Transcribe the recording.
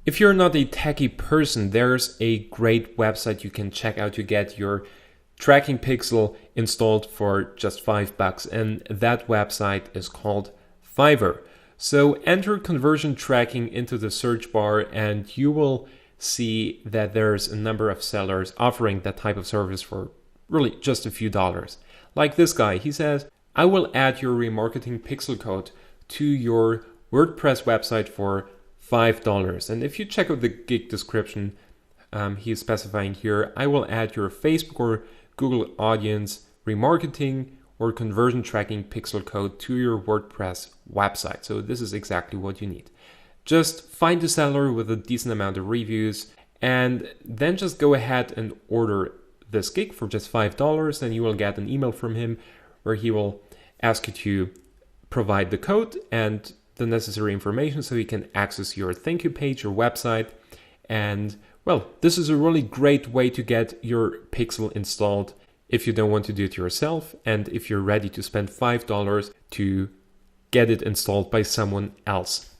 If you're not a techie person, there's a great website you can check out to get your tracking pixel installed for just $5, and that website is called Fiverr. So enter conversion tracking into the search bar and you will see that there's a number of sellers offering that type of service for really just a few dollars. Like this guy, he says, I will add your remarketing pixel code to your WordPress website for $5. And if you check out the gig description, he's specifying here, I will add your Facebook or Google audience remarketing or conversion tracking pixel code to your WordPress website. So this is exactly what you need. Just find a seller with a decent amount of reviews and then just go ahead and order this gig for just $5. Then you will get an email from him where he will ask you to provide the code and the necessary information so you can access your thank you page, your website. And well, this is a really great way to get your pixel installed if you don't want to do it yourself and if you're ready to spend $5 to get it installed by someone else.